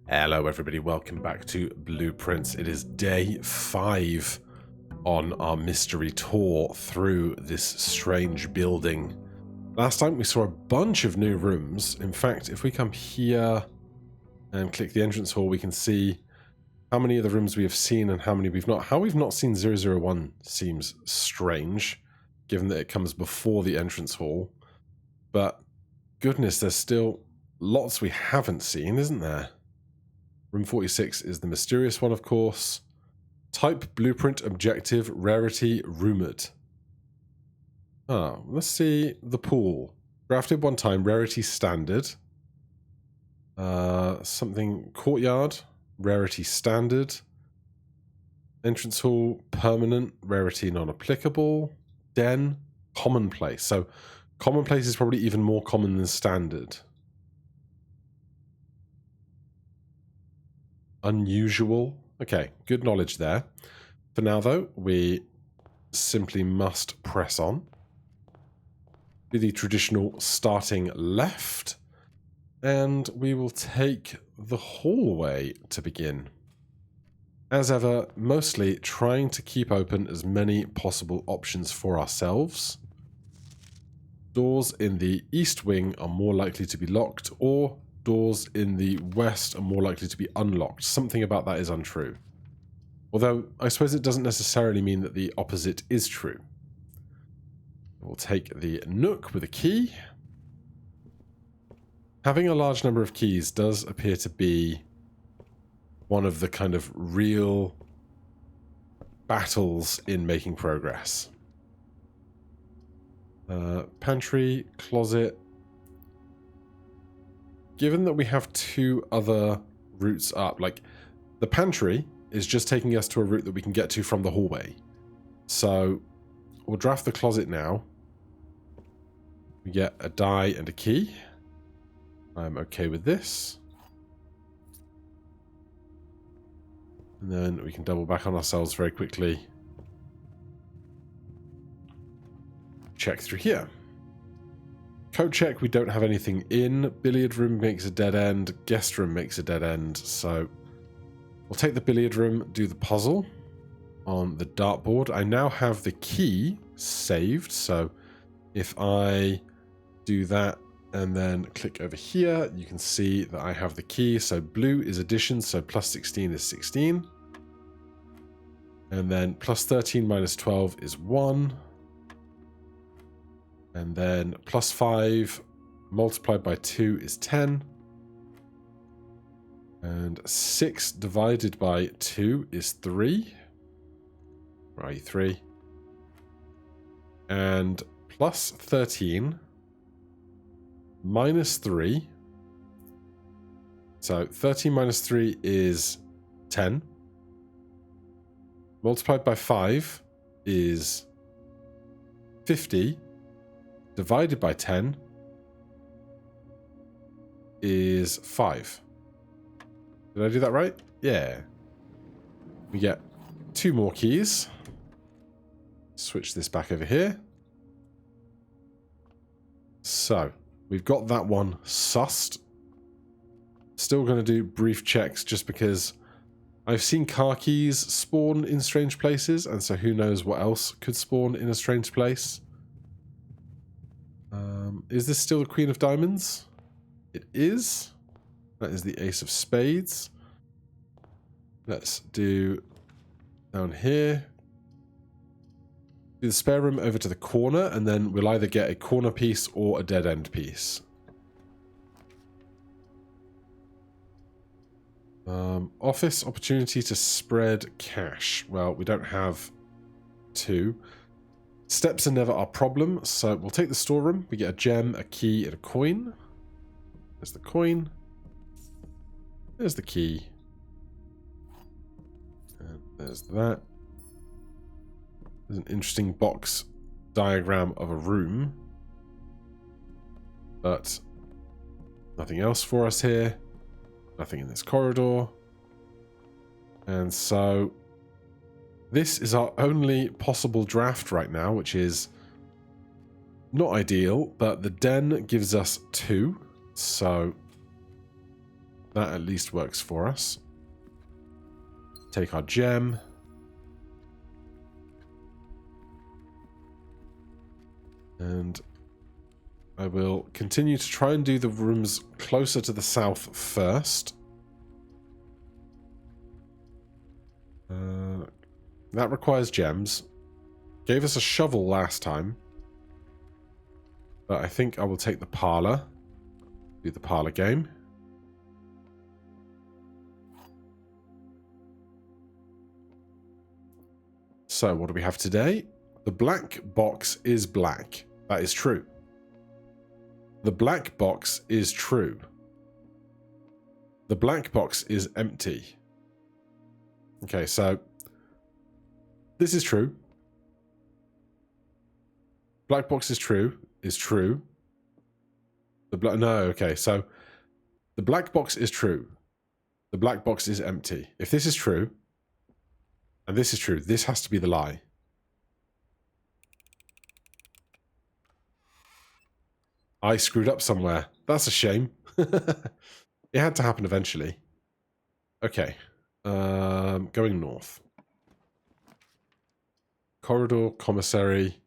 Hello everybody, welcome back to Blueprints. It is day 5 on our mystery tour through this strange building. Last time we saw a bunch of new rooms. In fact, if we come here and click the entrance hall, we can see how many of the rooms we have seen and how many we've not. How we've not seen 001 seems strange, given that it comes before the entrance hall. But goodness, there's still lots we haven't seen, isn't there? Room 46 is the mysterious one, of course. Type, blueprint, objective, rarity, rumoured. Let's see the pool. Drafted one time, rarity standard. Something courtyard, rarity standard. Entrance hall, permanent, rarity non-applicable. Den, commonplace. So commonplace is probably even more common than standard. Unusual. Okay, good knowledge there. For now, though, we simply must press on. Do the traditional starting left, and we will take the hallway to begin. As ever, mostly trying to keep open as many possible options for ourselves. Doors in the east wing are more likely to be locked, or doors in the west are more likely to be unlocked. Something about that is untrue. Although, I suppose it doesn't necessarily mean that the opposite is true. We'll take the nook with a key. Having a large number of keys does appear to be one of the kind of real battles in making progress. Pantry, closet. Given that we have two other routes up, like the pantry is just taking us to a route that we can get to from the hallway. So we'll draft the closet now. We get a die and a key. I'm okay with this. And then we can double back on ourselves very quickly. Check through here. Code check, we don't have anything in. Billiard room makes a dead end. Guest room makes a dead end. So we'll take the billiard room, do the puzzle on the dartboard. I now have the key saved. So if I do that and then click over here, you can see that I have the key. So blue is addition. So plus 16 is 16. And then plus 13 minus 12 is 1. And then plus 5 multiplied by 2 is 10. And 6 divided by 2 is 3. Right, 3. And plus 13 minus 3. So 13 minus 3 is 10. Multiplied by 5 is 50. Divided by 10 is 5. Did I do that right? Yeah. We get 2 more keys. Switch this back over here. So, we've got that one sussed. Still going to do brief checks just because I've seen car keys spawn in strange places, and so who knows what else could spawn in a strange place. Is this still the Queen of Diamonds? It is. That is the Ace of Spades. Let's do down here. Do the spare room over to the corner, and then we'll either get a corner piece or a dead end piece. Office opportunity to spread cash. Well, we don't have 2. Steps are never our problem, so we'll take the storeroom. We get a gem, a key, and a coin. There's the coin. There's the key. And there's that. There's an interesting box diagram of a room. But nothing else for us here. Nothing in this corridor. And so this is our only possible draft right now, which is not ideal, but the den gives us 2. So That at least works for us. Take our gem. And I will continue to try and do the rooms closer to the south first. That requires gems. Gave us a shovel last time. But I think I will take the parlour. Do the parlour game. So, what do we have today? The black box is black. That is true. The black box is true. The black box is empty. Okay, so this is true. Black box is true. Is true. Okay, so the black box is true. The black box is empty. If this is true, and this is true, this has to be the lie. I screwed up somewhere. That's a shame. It had to happen eventually. Okay. Going north. Corridor, commissary,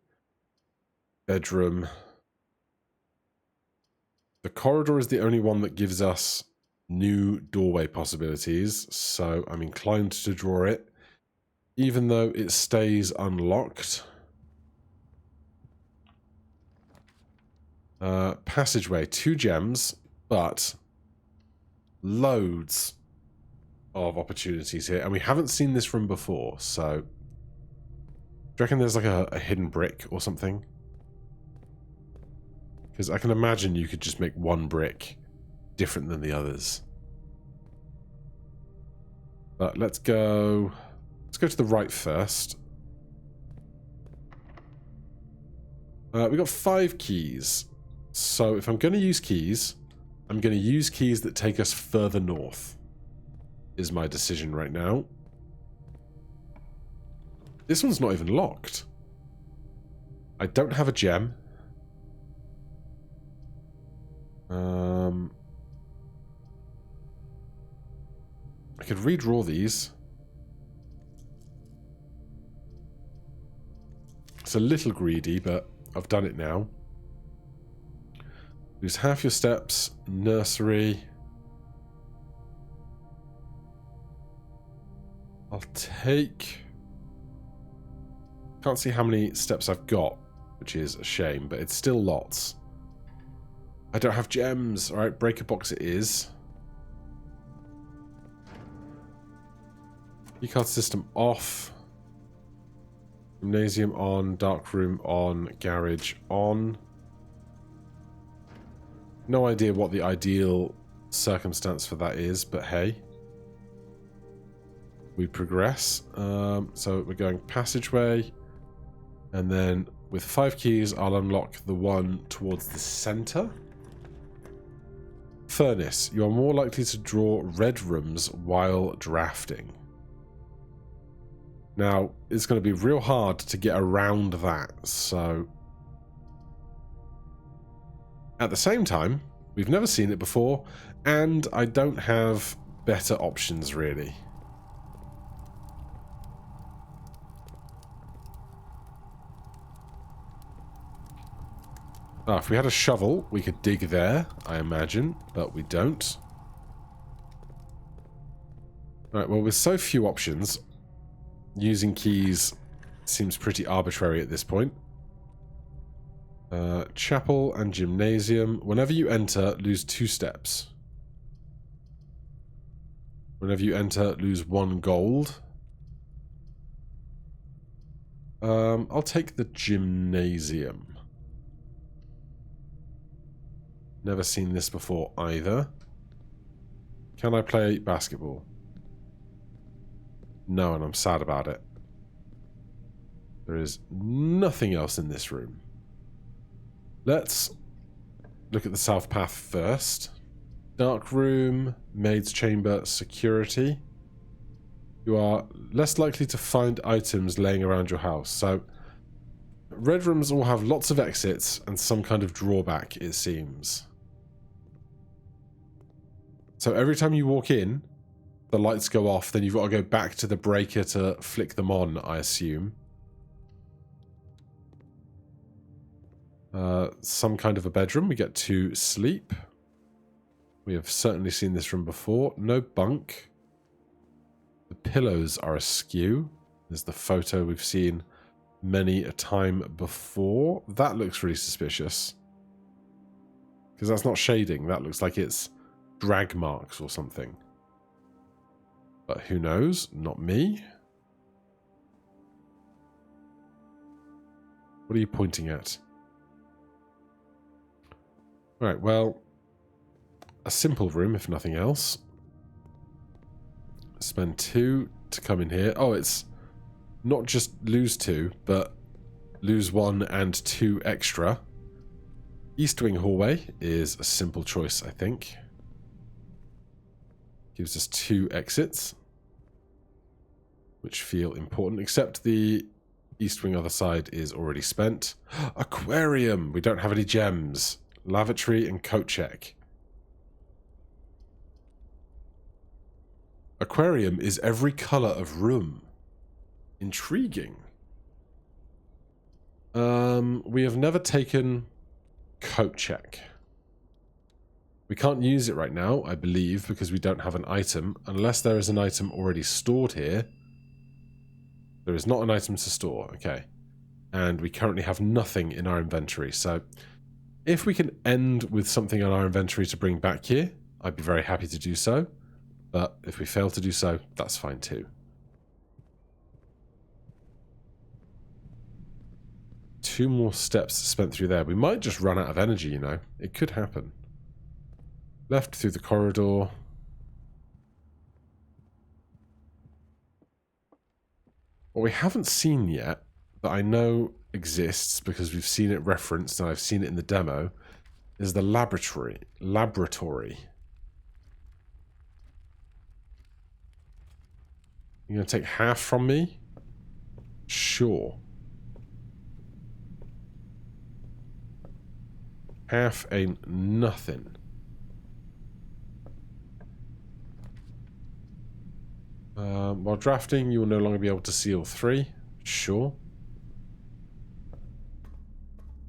bedroom. The corridor is the only one that gives us new doorway possibilities, so I'm inclined to draw it, even though it stays unlocked. Passageway, 2 gems, but loads of opportunities here, and we haven't seen this room before, so do you reckon there's like a hidden brick or something? Because I can imagine you could just make one brick different than the others. But let's go to the right first. We got 5 keys. So if I'm going to use keys, I'm going to use keys that take us further north. Is my decision right now. This one's not even locked. I don't have a gem. I could redraw these. It's a little greedy, but I've done it now. Lose half your steps. Nursery. I'll take... Can't see how many steps I've got, which is a shame, but it's still lots. I don't have gems. Alright, breaker box it is. Keycard system off. Gymnasium on. Dark room on. Garage on. No idea what the ideal circumstance for that is, but hey. We progress. So we're going passageway. And then with 5 keys, I'll unlock the one towards the center. Furnace. You are more likely to draw red rooms while drafting. Now, it's going to be real hard to get around that, so... At the same time, we've never seen it before, and I don't have better options, really. If we had a shovel, we could dig there, I imagine, but we don't. Right, well, with so few options, using keys seems pretty arbitrary at this point. Chapel and gymnasium. Whenever you enter, lose 2 steps. Whenever you enter, lose 1 gold. I'll take the gymnasium. Never seen this before either. Can I play basketball? No, and I'm sad about it. There is nothing else in this room. Let's look at the south path first. Dark room, maid's chamber, security. You are less likely to find items laying around your house. So, red rooms all have lots of exits and some kind of drawback, it seems. So every time you walk in, the lights go off, then you've got to go back to the breaker to flick them on, I assume. Some kind of a bedroom. We get to sleep. We have certainly seen this room before. No bunk. The pillows are askew. There's the photo we've seen many a time before. That looks really suspicious. Because that's not shading. That looks like it's drag marks or something. But who knows? Not me. What are you pointing at? Right, well, a simple room, if nothing else. Spend 2 to come in here. Oh, it's not just lose 2, but lose 1 and 2 extra. East wing hallway is a simple choice, I think. Gives us 2 exits, which feel important, except the east wing other side is already spent. Aquarium! We don't have any gems. Lavatory and coat check. Aquarium is every colour of room. Intriguing. We have never taken coat check. We can't use it right now, I believe, because we don't have an item. Unless there is an item already stored here. There is not an item to store. Okay. And we currently have nothing in our inventory. So if we can end with something on our inventory to bring back here, I'd be very happy to do so. But if we fail to do so, that's fine too. 2 more steps spent through there. We might just run out of energy, you know. It could happen. Left through the corridor. What we haven't seen yet, that I know exists because we've seen it referenced and I've seen it in the demo, is the laboratory. You're going to take half from me? Sure. Half ain't nothing. While drafting, you will no longer be able to seal 3. Sure.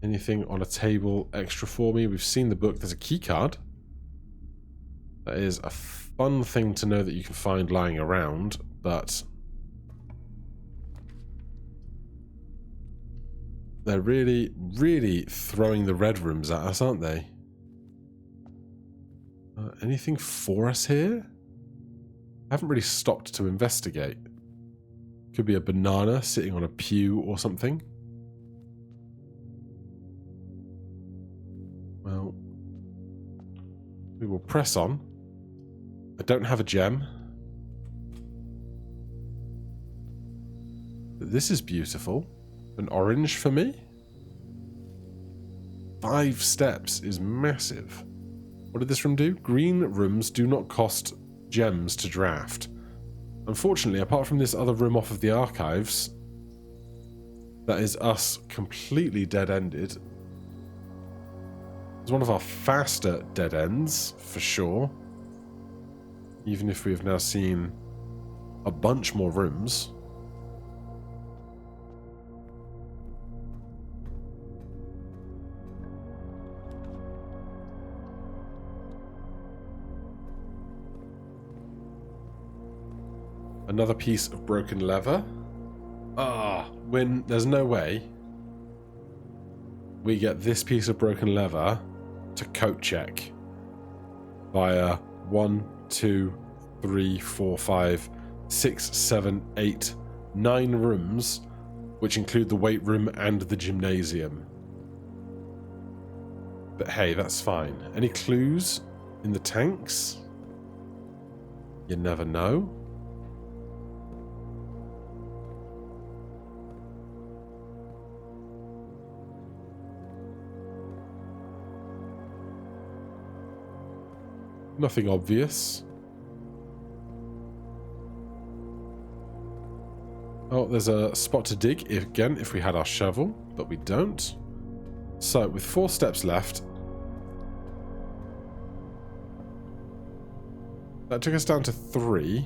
Anything on a table extra for me? We've seen the book. There's a key card. That is a fun thing to know that you can find lying around, but they're really, really throwing the red rooms at us, aren't they? Anything for us here? I haven't really stopped to investigate. Could be a banana sitting on a pew or something. Well, we will press on. I don't have a gem. But this is beautiful. An orange for me? 5 steps is massive. What did this room do? Green rooms do not cost gems to draft. Unfortunately, apart from this other room off of the archives, that is us completely dead-ended. It's one of our faster dead ends, for sure. Even if we have now seen a bunch more rooms. Another piece of broken lever. When there's no way we get this piece of broken lever to coat check via 1, 2, 3, 4, 5, 6, 7, 8, 9 rooms, which include the weight room and the gymnasium. But hey, that's fine. Any clues in the tanks? You never know. Nothing obvious. Oh, there's a spot to dig, again, if we had our shovel, but we don't. So, with 4 steps left, That took us down to 3.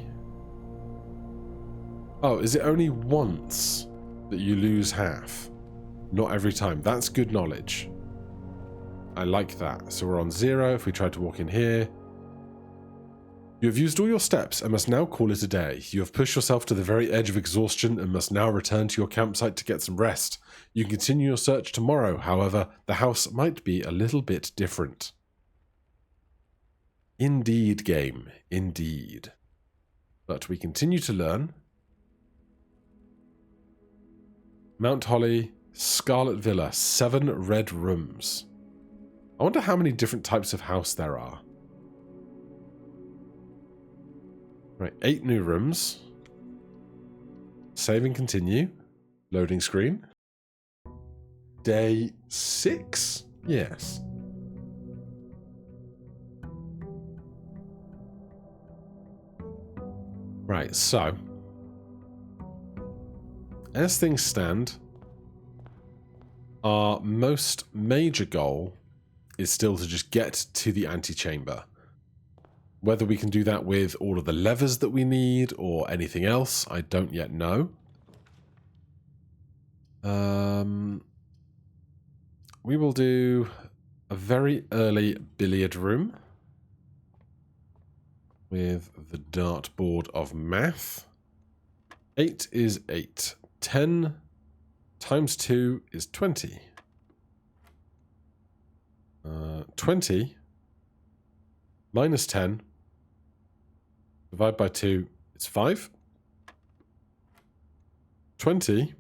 Oh, is it only once that you lose half? Not every time. That's good knowledge. I like that. So we're on 0. If we try to walk in here. You have used all your steps and must now call it a day. You have pushed yourself to the very edge of exhaustion and must now return to your campsite to get some rest. You can continue your search tomorrow. However, the house might be a little bit different. Indeed, game. Indeed. But we continue to learn. Mount Holly, Scarlet Villa, 7 red rooms. I wonder how many different types of house there are. Right, 8 new rooms. Save and continue. Loading screen. Day 6? Yes. Right, so as things stand, our most major goal is still to just get to the antechamber. Whether we can do that with all of the levers that we need or anything else, I don't yet know. We will do a very early billiard room with the dartboard of math. 8 is 8. 10 times 2 is 20. 20 minus 10 divided by 2 is 5. 20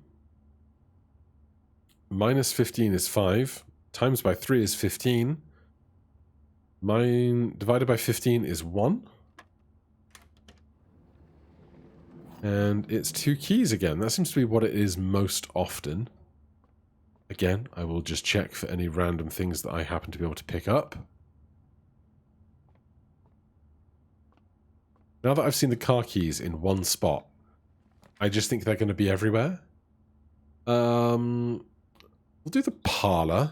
minus 15 is 5. Times by 3 is 15. Divided by 15 is 1. And it's 2 keys again. That seems to be what it is most often. Again, I will just check for any random things that I happen to be able to pick up. Now that I've seen the car keys in one spot, I just think they're going to be everywhere. We'll do the parlor.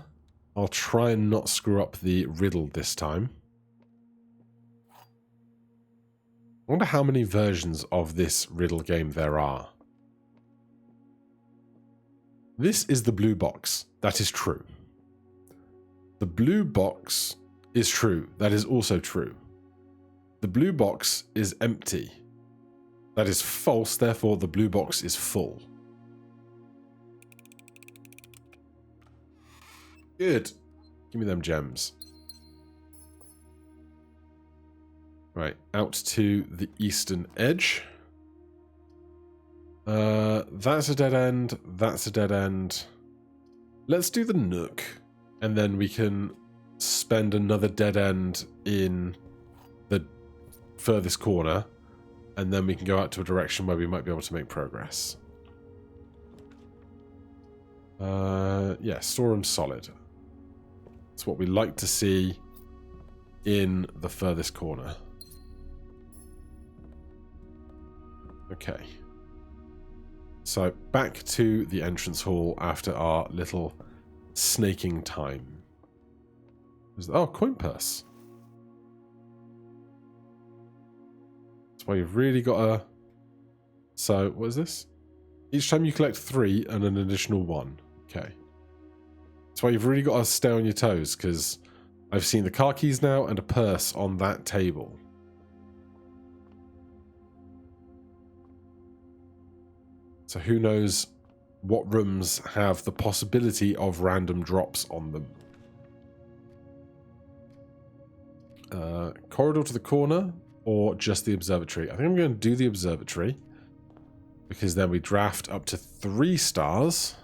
I'll try and not screw up the riddle this time. I wonder how many versions of this riddle game there are. This is the blue box. That is true. The blue box is true. That is also true. The blue box is empty. That is false. Therefore, the blue box is full. Good. Give me them gems. Right, out to the eastern edge. That's a dead end. That's a dead end. Let's do the nook. And then we can spend another dead end in the furthest corner. And then we can go out to a direction where we might be able to make progress. Yeah, storeroom solid. That's what we like to see in the furthest corner. Okay. So back to the entrance hall after our little snaking time. Oh, coin purse. That's why you've really got to... So, what is this? Each time you collect 3 and an additional 1. Okay. That's why you've really got to stay on your toes, because I've seen the car keys now and a purse on that table. So who knows what rooms have the possibility of random drops on them. Corridor to the corner or just the observatory? I think I'm going to do the observatory because then we draft up to 3 stars.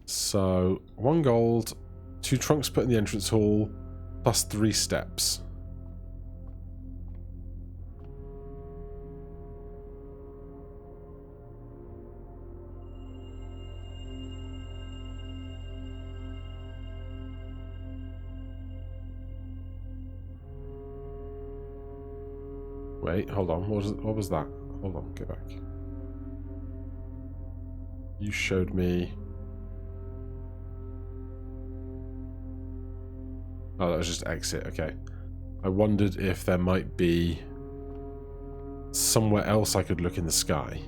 So 1 gold, 2 trunks put in the entrance hall, plus 3 steps. Wait, hold on. What was that? Hold on, go back. You showed me... Oh, that was just exit, okay. I wondered if there might be somewhere else I could look in the sky.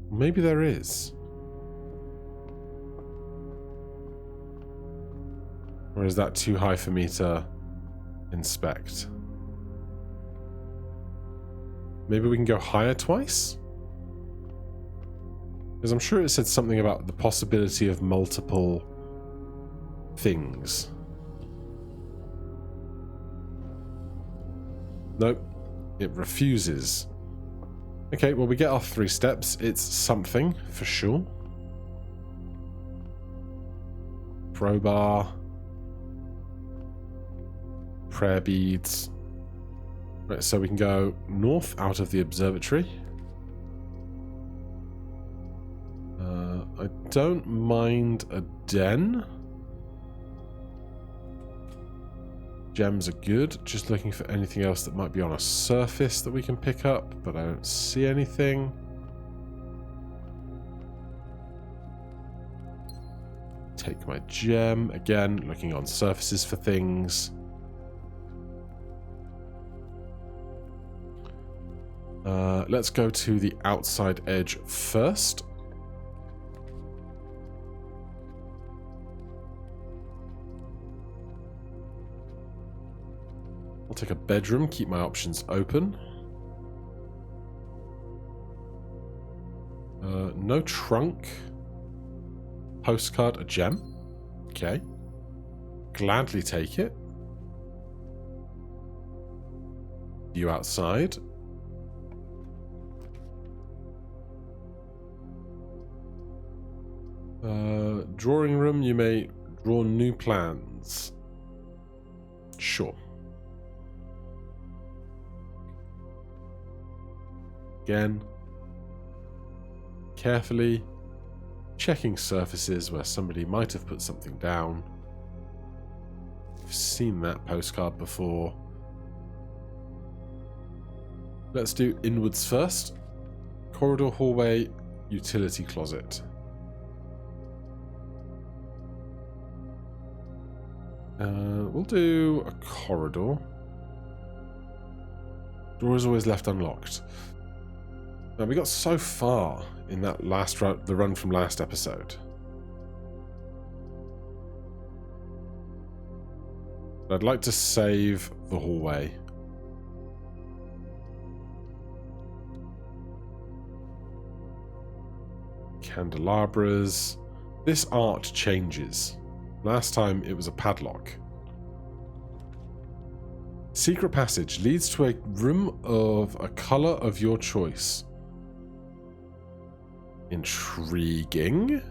Maybe there is. Or is that too high for me to inspect? Maybe we can go higher twice? Because I'm sure it said something about the possibility of multiple things. Nope. It refuses. Okay, well, we get our 3 steps. It's something, for sure. Crowbar. Prayer beads. Right, so we can go north out of the observatory. I don't mind a den. Gems are good. Just looking for anything else that might be on a surface that we can pick up, but I don't see anything. Take my gem. Again, looking on surfaces for things. Let's go to the outside edge first. I'll take a bedroom, keep my options open. No trunk. Postcard, a gem. Okay. Gladly take it. View outside. Drawing room, you may draw new plans. Sure. Again, carefully checking surfaces where somebody might have put something down. I've seen that postcard before. Let's do inwards first. Corridor, hallway, utility closet. We'll do a corridor. Door is always left unlocked. Now, we got so far in that last run, the run from last episode. But I'd like to save the hallway. Candelabras. This art changes. Last time it was a padlock. Secret passage leads to a room of a color of your choice. Intriguing.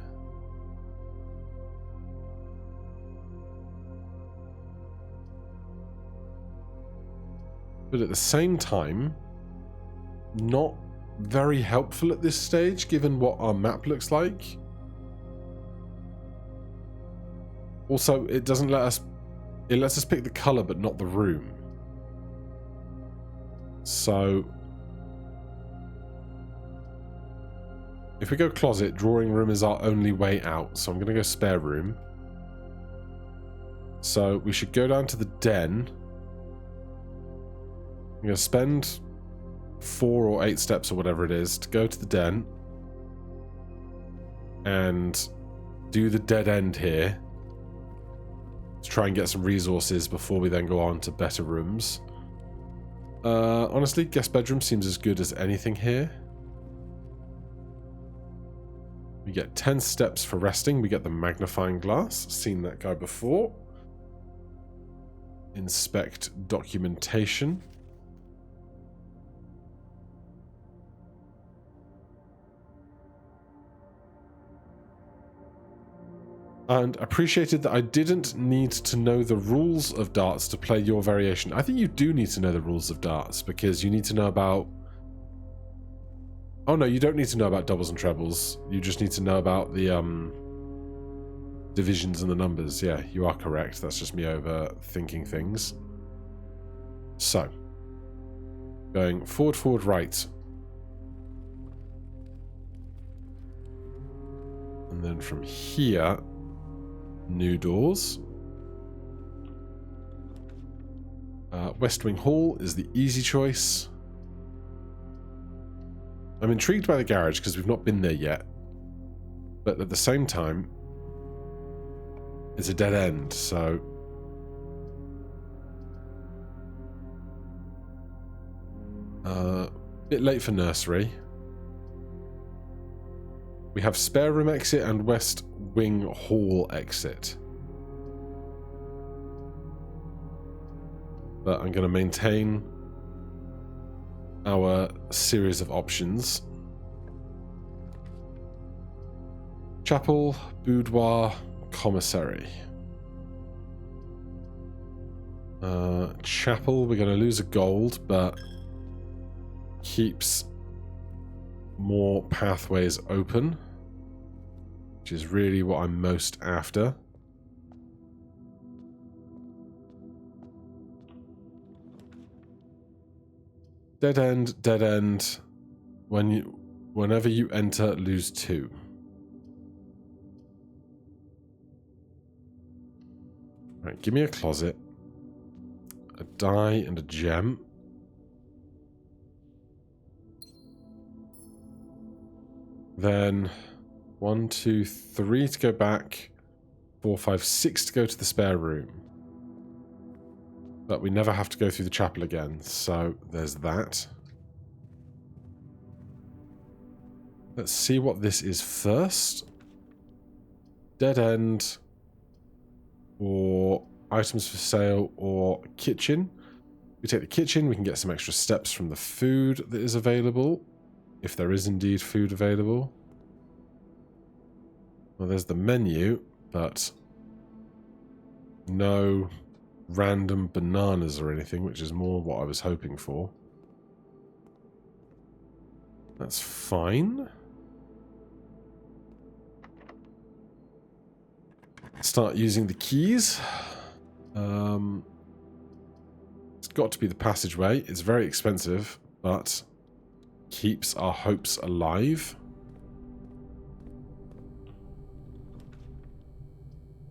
But at the same time, not very helpful at this stage, given what our map looks like. Also, it doesn't let us... It lets us pick the color, but not the room. So... if we go closet, drawing room is our only way out. So I'm going to go spare room. So we should go down to the den. I'm going to spend 4 or 8 steps or whatever it is to go to the den. And do the dead end here. To try and get some resources before we then go on to better rooms. Honestly, guest bedroom seems as good as anything here. We get 10 steps for resting. We get the magnifying glass. Seen that guy before. Inspect documentation. And appreciated that I didn't need to know the rules of darts to play your variation. I think you do need to know the rules of darts because you need to know about... Oh no, you don't need to know about doubles and trebles. You just need to know about the divisions and the numbers. Yeah, you are correct. That's just me overthinking things. So, going forward, forward, right. And then from here, new doors. West Wing Hall is the easy choice. I'm intrigued by the garage because we've not been there yet. But at the same time, it's a dead end, so... bit late for nursery. We have spare room exit and West Wing Hall exit. But I'm going to maintain our series of options. Chapel, boudoir, commissary. Chapel, we're going to lose a gold, but keeps more pathways open, which is really what I'm most after. Dead end, dead end. Whenever you enter, lose 2. Right, give me a closet, a die and a gem. Then 1, 2, 3 to go back, 4, 5, 6 to go to the spare room. But we never have to go through the chapel again, so there's that. Let's see what this is first. Dead end, or items for sale, or kitchen. We take the kitchen, we can get some extra steps from the food that is available, if there is indeed food available. Well, there's the menu, but no random bananas or anything, which is more what I was hoping for. That's fine. Start using the keys. It's got to be the passageway. It's very expensive, but keeps our hopes alive.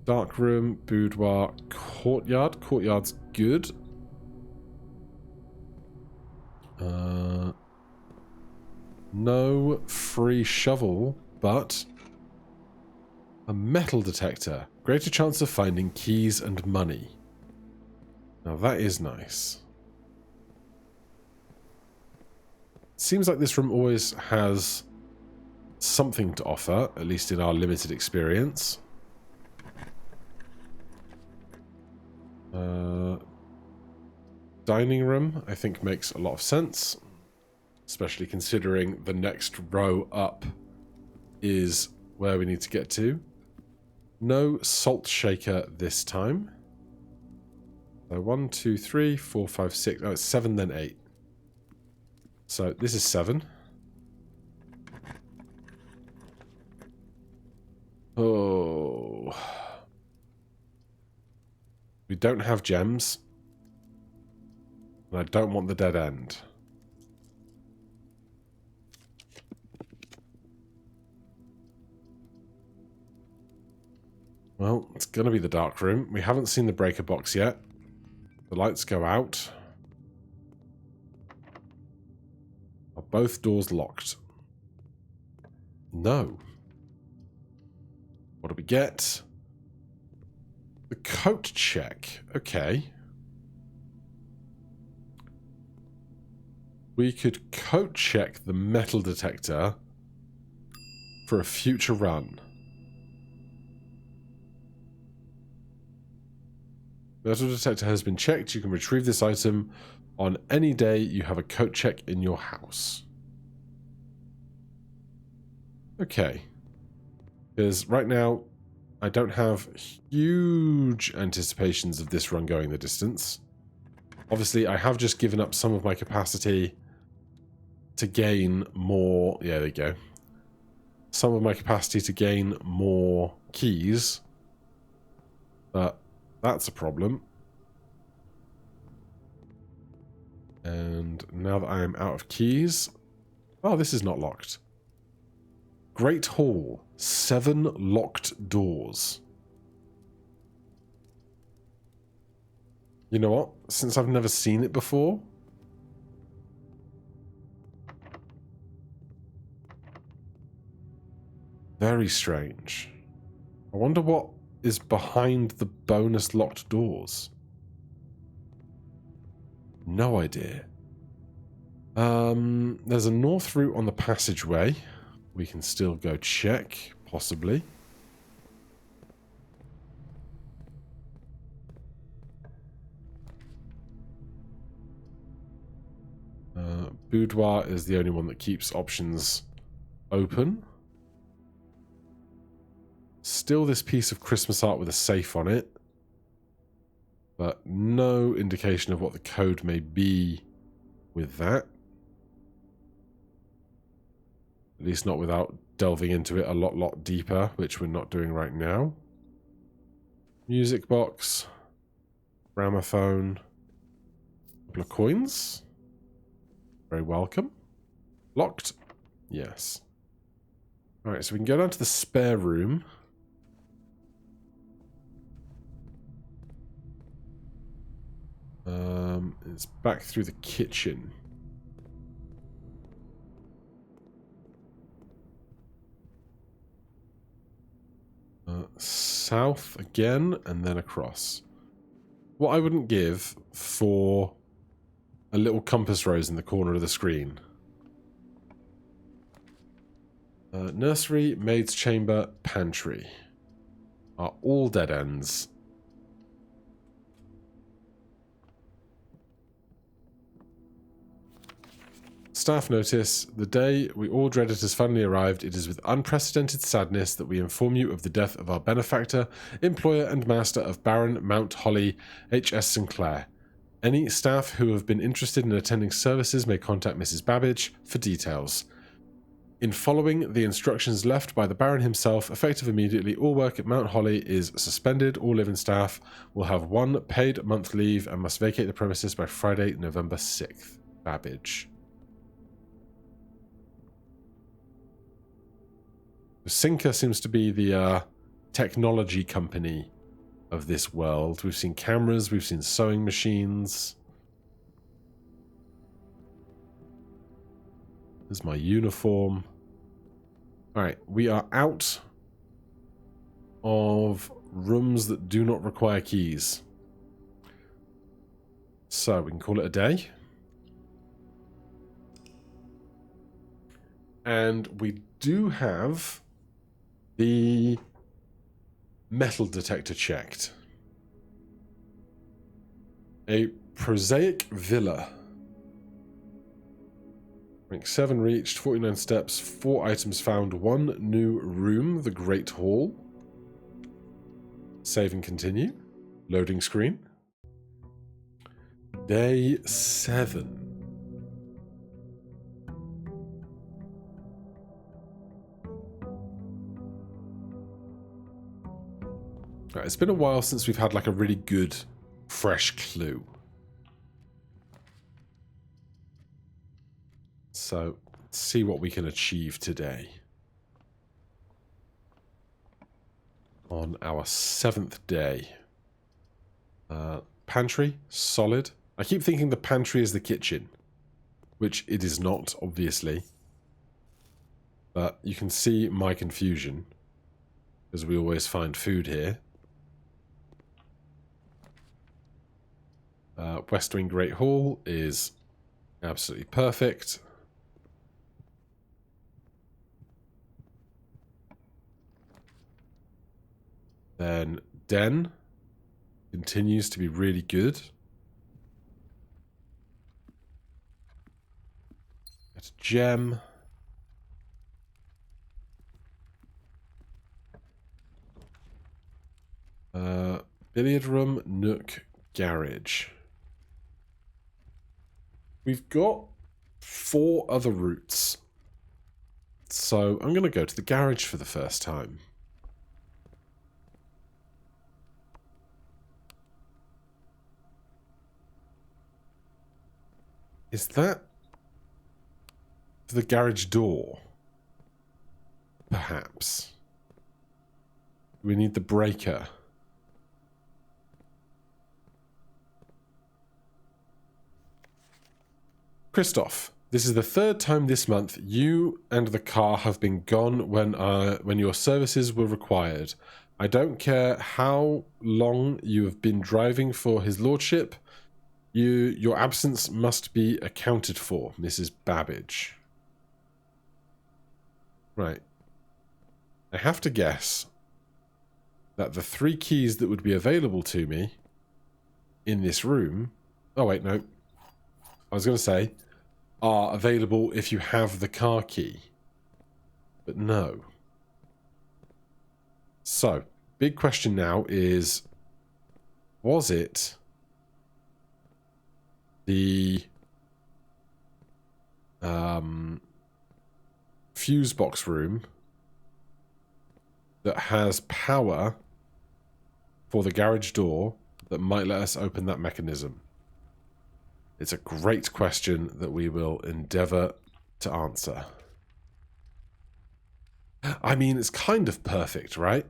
Dark room, boudoir, courtyard. Courtyard's good. No free shovel, but a metal detector. Greater chance of finding keys and money. Now that is nice. Seems like this room always has something to offer, at least in our limited experience. Dining room, I think, makes a lot of sense, especially considering the next row up is where we need to get to. No salt shaker this time. So 1, 2, 3, 4, 5, 6. Oh, it's 7, then 8. So this is 7. Oh. We don't have gems. And I don't want the dead end. Well, it's going to be the dark room. We haven't seen the breaker box yet. The lights go out. Are both doors locked? No. What do we get? The coat check. Okay. We could coat check the metal detector for a future run. Metal detector has been checked. You can retrieve this item on any day you have a coat check in your house. Okay. Because right now, I don't have huge anticipations of this run going the distance. Obviously, I have just given up some of my capacity to gain more... Yeah, there you go. Some of my capacity to gain more keys. But that's a problem. And now that I am out of keys... Oh, this is not locked. Great Hall. 7 locked doors. You know what? Since I've never seen it before, very strange. I wonder what is behind the bonus locked doors. No idea. There's a north route on the passageway. We can still go check, possibly. Boudoir is the only one that keeps options open. Still this piece of Christmas art with a safe on it, but no indication of what the code may be with that. At least not without delving into it a lot deeper, which we're not doing right now. Music box, gramophone, couple of coins. Very welcome. Locked? Yes. Alright, so we can go down to the spare room. It's back through the kitchen. South again, and then across. What I wouldn't give for a little compass rose in the corner of the screen. Nursery, maid's chamber, pantry are all dead ends. Staff notice, the day we all dreaded has finally arrived. It is with unprecedented sadness that we inform you of the death of our benefactor, employer and master of Baron Mount Holly, H.S. Sinclair. Any staff who have been interested in attending services may contact Mrs. Babbage for details. In following the instructions left by the Baron himself, effective immediately, all work at Mount Holly is suspended. All living staff will have 1 paid month leave and must vacate the premises by Friday, November 6th. Babbage. Sinker seems to be the technology company of this world. We've seen cameras, we've seen sewing machines. There's my uniform. Alright, we are out of rooms that do not require keys. So we can call it a day. And we do have the metal detector checked. A prosaic villa. Rank 7 reached, 49 steps, 4 items found, 1 new room, the Great Hall. Save and continue. Loading screen. Day 7. Right, it's been a while since we've had like a really good, fresh clue. So, let's see what we can achieve today. On our 7th day. Pantry, solid. I keep thinking the pantry is the kitchen, which it is not, obviously. But you can see my confusion, because we always find food here. West Wing Great Hall is absolutely perfect. Then Den continues to be really good. That's Gem. Billiard room, nook, garage. We've got 4 other routes. So I'm going to go to the garage for the first time. Is that the garage door? Perhaps. We need the breaker. Christoph, this is the third time this month you and the car have been gone when your services were required. I don't care how long you have been driving for his lordship. Your absence must be accounted for, Mrs. Babbage. Right. I have to guess that the 3 keys that would be available to me in this room... Oh, wait, no. I was going to say, are available if you have the car key. But no. So, big question now is, was it the fuse box room that has power for the garage door that might let us open that mechanism? It's a great question that we will endeavour to answer. I mean, it's kind of perfect, right?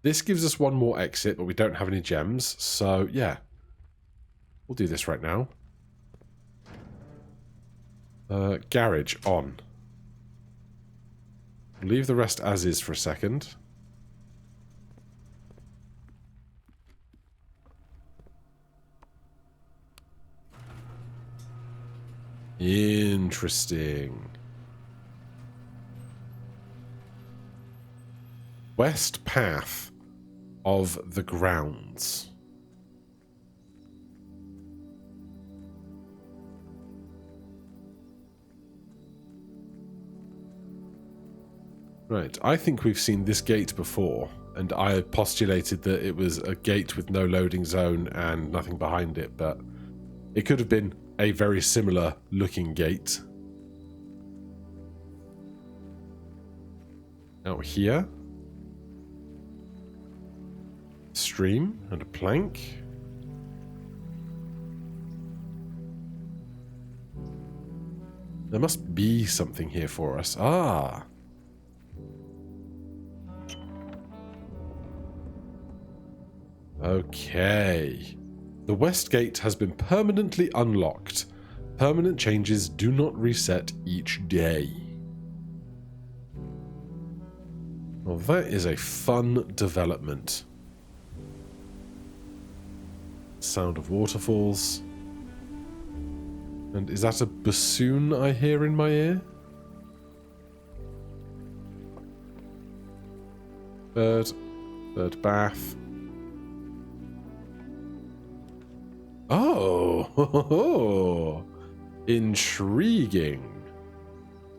This gives us one more exit, but we don't have any gems, so yeah. We'll do this right now. Garage on. Leave the rest as is for a second. Interesting. West path of the grounds. Right, I think we've seen this gate before, and I postulated that it was a gate with no loading zone and nothing behind it, but it could have been a very similar looking gate. Out here. Stream and a plank. There must be something here for us. Ah. Okay. The west gate has been permanently unlocked. Permanent changes do not reset each day. Well, that is a fun development. Sound of waterfalls. And is that a bassoon I hear in my ear? Bird bath. Oh, intriguing.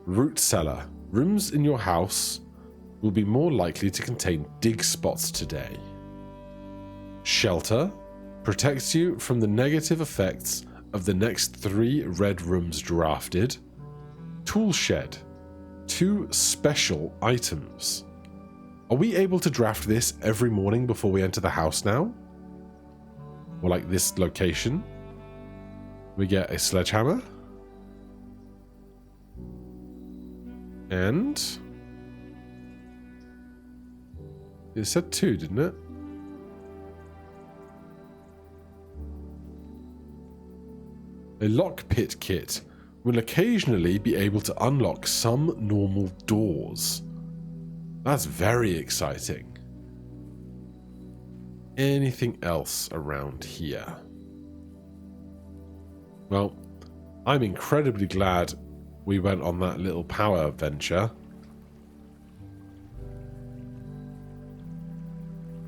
Root cellar. Rooms in your house will be more likely to contain dig spots today. Shelter protects you from the negative effects of the next 3 red rooms drafted. Tool shed. 2 special items. Are we able to draft this every morning before we enter the house now? Or like this location? We get a sledgehammer. And it said 2, didn't it? A lockpit kit will occasionally be able to unlock some normal doors. That's very exciting. Anything else around here? Well, I'm incredibly glad we went on that little power venture.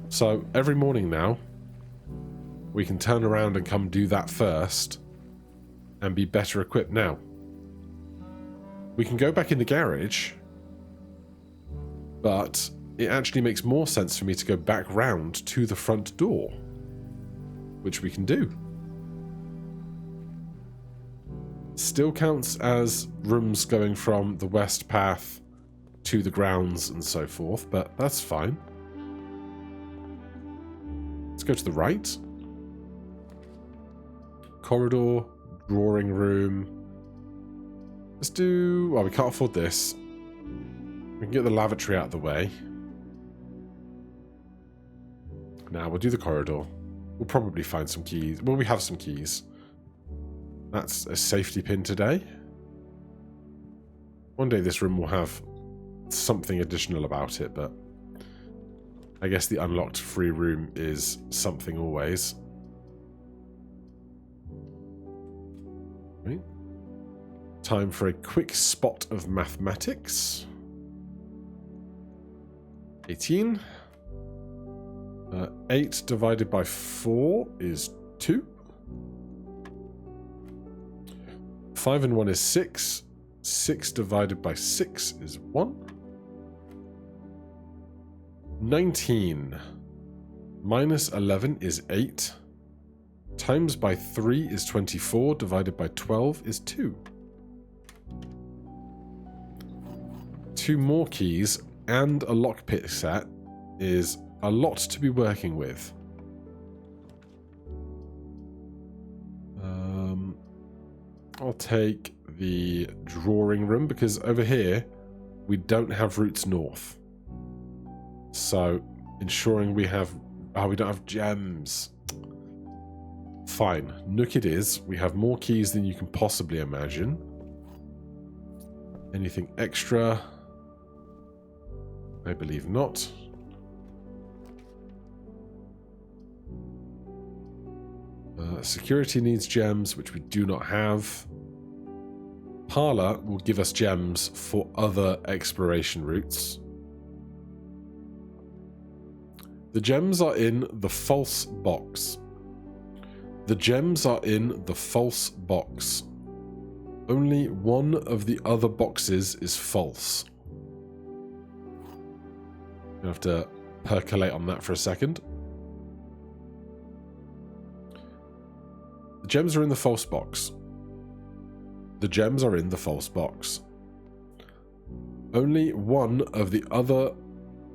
So every morning now, we can turn around and come do that first and be better equipped now. We can go back in the garage, but it actually makes more sense for me to go back round to the front door, which we can do. Still counts as rooms going from the west path to the grounds and so forth, but that's fine. Let's go to the right. Corridor, drawing room. Let's do... well, we can't afford this. We can get the lavatory out of the way. Now we'll do the corridor. We'll probably find some keys. Well, we have some keys. That's a safety pin today. One day this room will have something additional about it, but I guess the unlocked free room is something always. Right. Time for a quick spot of mathematics. 18. 8 divided by 4 is 2. 5 and 1 is 6. 6 divided by 6 is 1. 19 minus 11 is 8. Times by 3 is 24. Divided by 12 is 2. 2 more keys and a lockpick set is a lot to be working with. I'll take the drawing room because over here we don't have routes north. So ensuring we have... Oh, we don't have gems. Fine. Nook it is. We have more keys than you can possibly imagine. Anything extra? I believe not. Security needs gems, which we do not have. Parlor will give us gems for other exploration routes. The gems are in the false box. The gems are in the false box. Only one of the other boxes is false. You have to percolate on that for a second. The gems are in the false box. The gems are in the false box. Only one of the other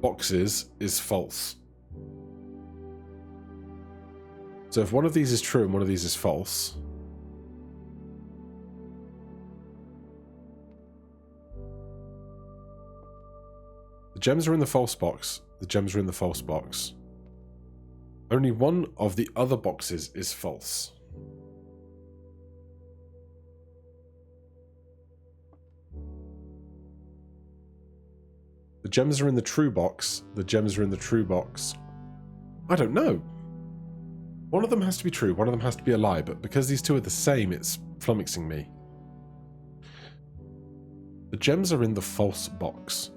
boxes is false. So if one of these is true and one of these is false, the gems are in the false box. The gems are in the false box. Only one of the other boxes is false. The gems are in the true box. The gems are in the true box. I don't know. One of them has to be true. One of them has to be a lie. But because these two are the same, it's flummoxing me. The gems are in the false box.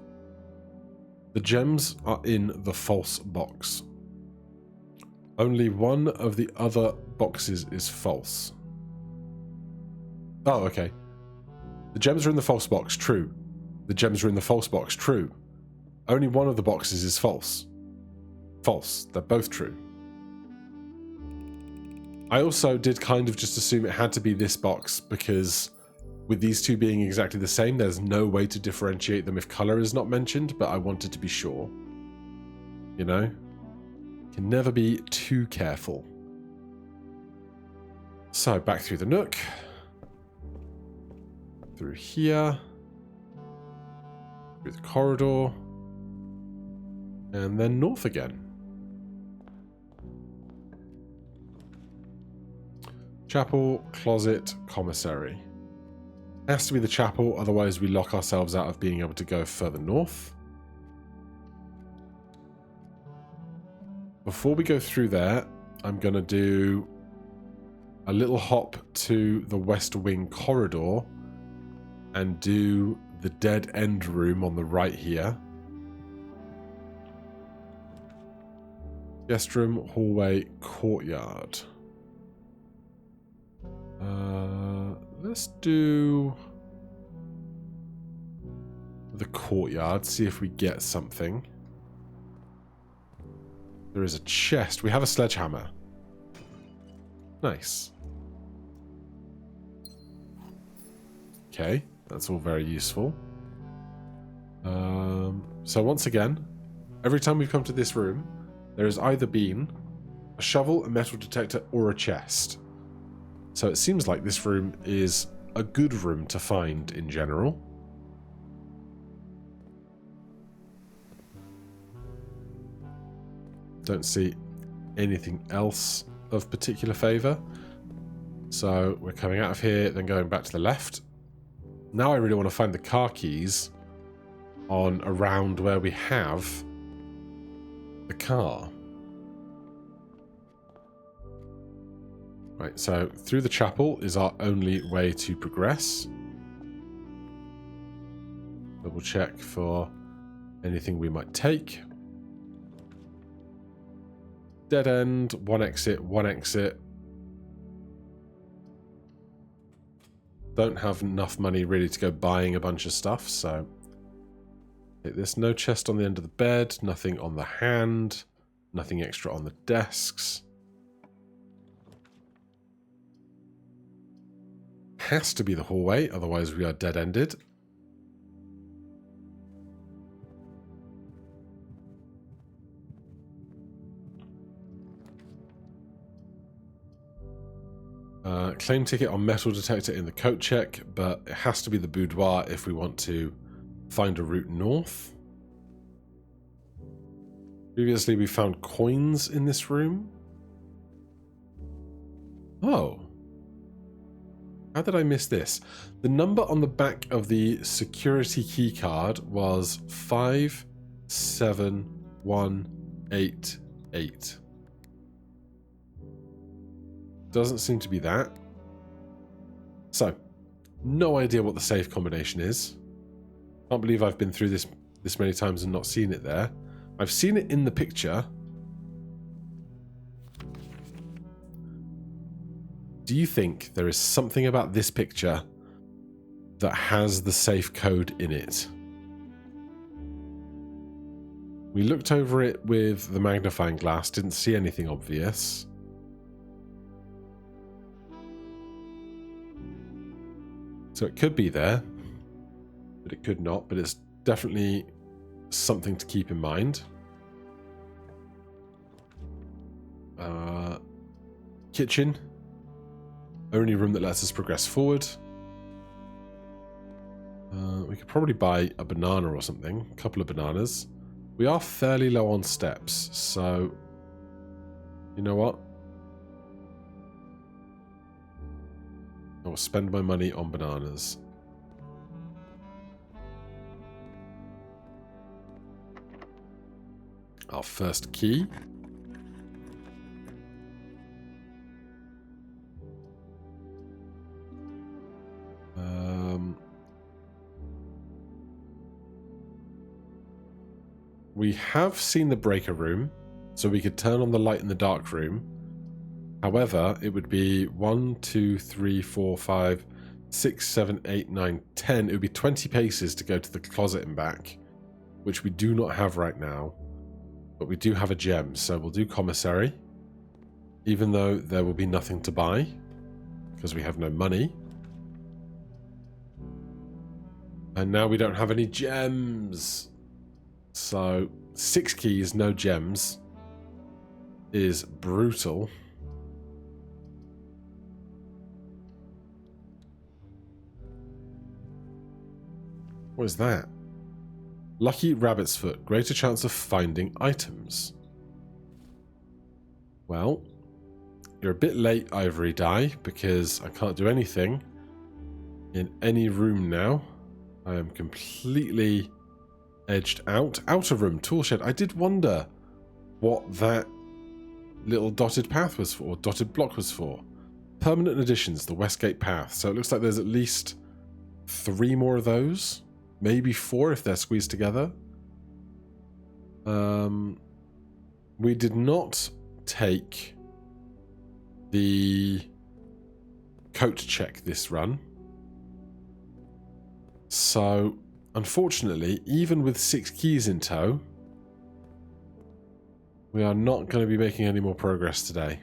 The gems are in the false box. Only one of the other boxes is false. Oh, okay. The gems are in the false box. True. The gems are in the false box. True. Only one of the boxes is false. False. They're both true. I also did kind of just assume it had to be this box because with these two being exactly the same, there's no way to differentiate them if color is not mentioned, but I wanted to be sure. You know? Can never be too careful. So, back through the nook. Through here. Through the corridor. And then north again. Chapel, closet, commissary. Has to be the chapel, otherwise we lock ourselves out of being able to go further north. Before we go through there, I'm going to do a little hop to the west wing corridor and do the dead end room on the right here. Guest room, hallway, courtyard. Let's do the courtyard, see if we get something. There is a chest. We have a sledgehammer. Nice. Okay, that's all very useful. So once again, every time we've come to this room, there has either been a shovel, a metal detector, or a chest. So it seems like this room is a good room to find in general. Don't see anything else of particular favour. So we're coming out of here, then going back to the left. Now I really want to find the car keys on around where we have the car. Right, so through the chapel is our only way to progress. Double check for anything we might take. Dead end, one exit, one exit. Don't have enough money really to go buying a bunch of stuff, so take this. No chest on the end of the bed, nothing on the hand, nothing extra on the desks. Has to be the hallway, otherwise we are dead-ended. Claim ticket on metal detector in the coat check, but it has to be the boudoir if we want to find a route north. Previously we found coins in this room. Oh. How did I miss this? The number on the back of the security key card was 57188. Doesn't seem to be that. So, no idea what the safe combination is. Can't believe I've been through this many times and not seen it there. I've seen it in the picture. Do you think there is something about this picture that has the safe code in it? We looked over it with the magnifying glass, didn't see anything obvious. So it could be there, but it could not, but it's definitely something to keep in mind. Kitchen. Only room that lets us progress forward. We could probably buy a banana or something. A couple of bananas. We are fairly low on steps, so... You know what? I will spend my money on bananas. Our first key. We have seen the breaker room, so we could turn on the light in the dark room. However, it would be 1, 2, 3, 4, 5, 6, 7, 8, 9, 10. It would be 20 paces to go to the closet and back, which we do not have right now. But we do have a gem, so we'll do commissary, even though there will be nothing to buy, because we have no money. And now we don't have any gems. So, 6 keys, no gems, is brutal. What is that? Lucky rabbit's foot. Greater chance of finding items. Well, you're a bit late, Ivory Die, because I can't do anything in any room now. I am completely edged out. Outer room, tool shed. I did wonder what that little dotted path was for, or dotted block was for. Permanent additions, the Westgate path. So it looks like there's at least 3 more of those. Maybe 4 if they're squeezed together. We did not take the coat check this run. So, unfortunately, even with 6 keys in tow, we are not going to be making any more progress today.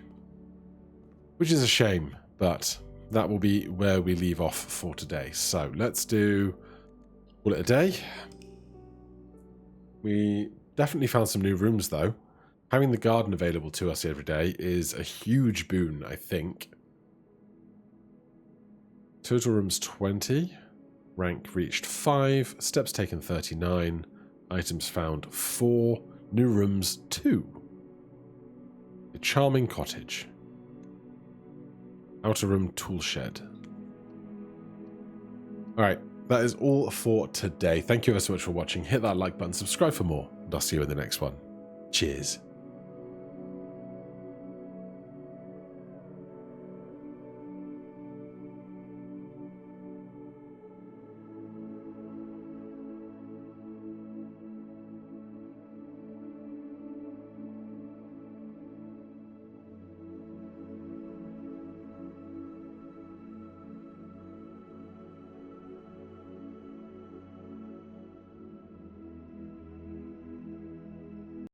Which is a shame, but that will be where we leave off for today. So, let's call it a day. We definitely found some new rooms, though. Having the garden available to us every day is a huge boon, I think. Total rooms 20. Rank reached 5. Steps taken 39. Items found 4. New rooms 2. A charming cottage. Outer room tool shed. Alright, that is all for today. Thank you ever so much for watching. Hit that like button, subscribe for more, and I'll see you in the next one. Cheers.